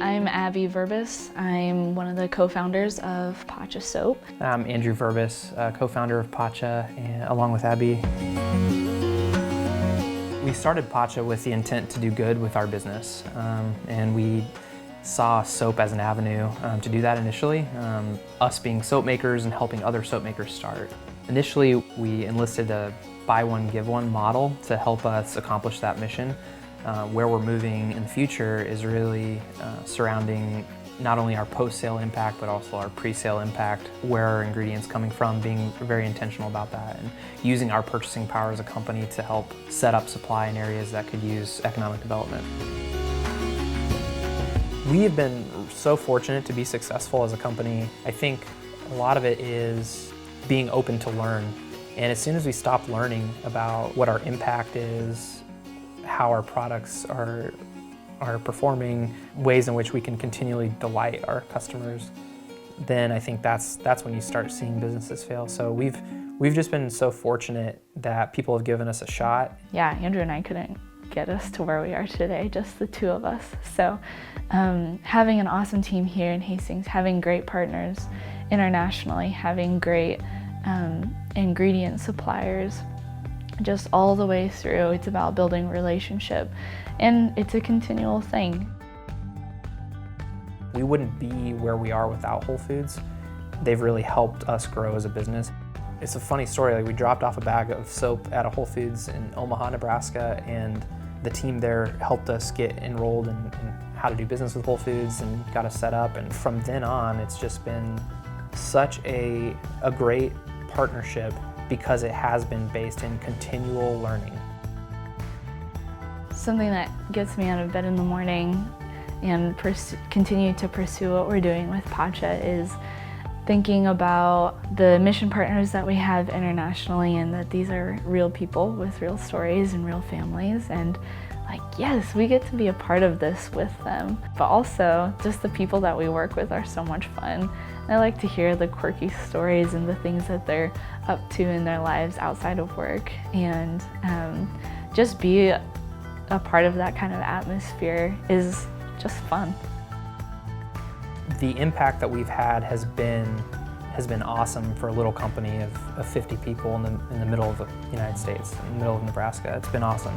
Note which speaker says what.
Speaker 1: I'm Abby Verbis. I'm one of the co-founders of Pacha Soap.
Speaker 2: I'm Andrew Verbis, co-founder of Pacha, along with Abby. We started Pacha with the intent to do good with our business, and we saw soap as an avenue to do that initially, us being soap makers and helping other soap makers start. Initially, we enlisted a buy one, give one model to help us accomplish that mission. Where we're moving in the future is really surrounding not only our post-sale impact, but also our pre-sale impact, where our ingredients coming from, being very intentional about that, and using our purchasing power as a company to help set up supply in areas that could use economic development. We have been so fortunate to be successful as a company. I think a lot of it is being open to learn. And as soon as we stop learning about what our impact is, how our products are performing, ways in which we can continually delight our customers, then I think that's when you start seeing businesses fail. So we've just been so fortunate that people have given us a shot.
Speaker 1: Yeah, Andrew and I couldn't get us to where we are today, just the two of us. So having an awesome team here in Hastings, having great partners internationally, having great ingredient suppliers, just all the way through, it's about building relationship, and it's a continual thing.
Speaker 2: We wouldn't be where we are without Whole Foods. They've really helped us grow as a business. It's a funny story, like we dropped off a bag of soap at a Whole Foods in Omaha, Nebraska, and the team there helped us get enrolled in how to do business with Whole Foods and got us set up. And from then on, it's just been such a great partnership, because it has been based in continual learning.
Speaker 1: Something that gets me out of bed in the morning and continue to pursue what we're doing with Pacha is thinking about the mission partners that we have internationally, and that these are real people with real stories and real families, and like, yes, we get to be a part of this with them. But also, just the people that we work with are so much fun. And I like to hear the quirky stories and the things that they're up to in their lives outside of work, and just be a part of that kind of atmosphere is just fun.
Speaker 2: The impact that we've had has been awesome for a little company of 50 people in the middle of the United States, in the middle of Nebraska. It's been awesome.